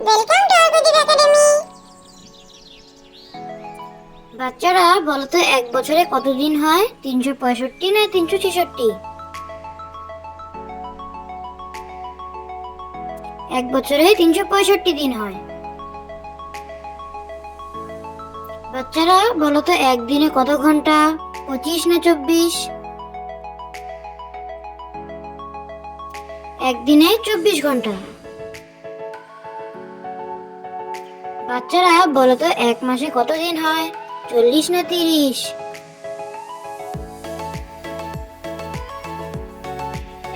Welcome to আরকুজিক academy. বাচ্চারা বলো তো, এক বছরে কতদিন হয়? 365 না 366? এক বছরে 365 দিন হয়। বাচ্চারা বলো তো, একদিনে কত ঘন্টা? 25 না 24? একদিনে 24 ঘন্টা। বাচ্চারা বলো তো, এক মাসে কত দিন হয়? 40 না 30?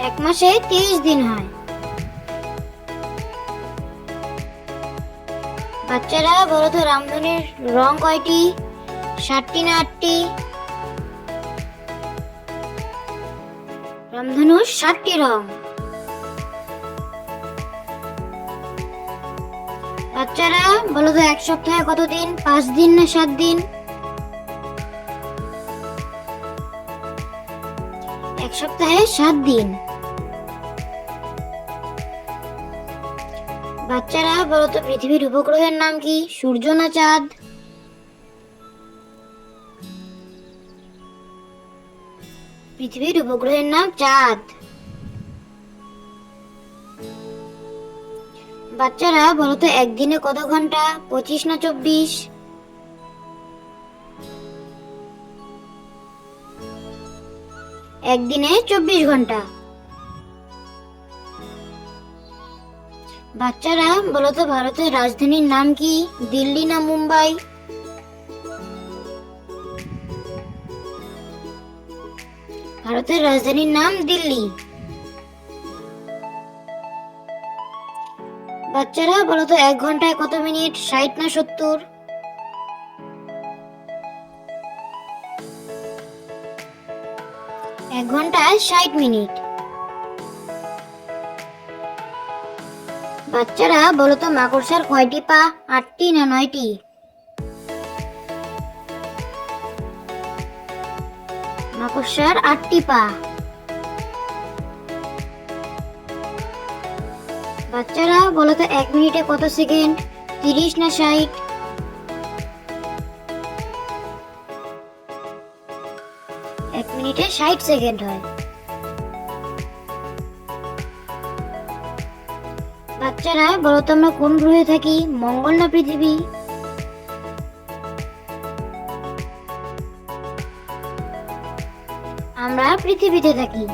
এক মাসে 30 দিন হয়। বাচ্চারা বলো তো, রামধনুর রং কয়টি? 7টি না 8টি? রামধনুর 7টি রং। বাচ্চারা বলো তো, এক সপ্তাহে কত দিন? 5 দিন না 7 দিন? এক সপ্তাহে 7 দিন। বাচ্চারা বলো তো, পৃথিবীর উপগ্রহের নাম কি? সূর্য না চাঁদ? পৃথিবীর উপগ্রহের নাম চাঁদ। বাচ্চারা বলো তো, একদিনে কত ঘন্টা? 25 না 24? একদিনে 24 ঘন্টা। বাচ্চারা বলো তো, ভারতের রাজধানীর নাম কি? দিল্লি না মুম্বাই? ভারতের রাজধানীর নাম দিল্লি। বাচ্চারা বলো তো, এক ঘন্টায় কত মিনিট? 60 না 70? এক ঘন্টায় 60 মিনিট। বাচ্চারা বলো তো, মাকড়সার কয়টি পা? 8টি না 9টি? মাকড়সার 8টি পা। বাচ্চারা বলো তো, এক মিনিটে কত সেকেন্ড? 30 না 60? এক মিনিটে 60 সেকেন্ড হয়। বাচ্চারা বলো তো, আমরা কোন গ্রহে থাকি? মঙ্গল না পৃথিবী? আমরা পৃথিবীতে থাকি।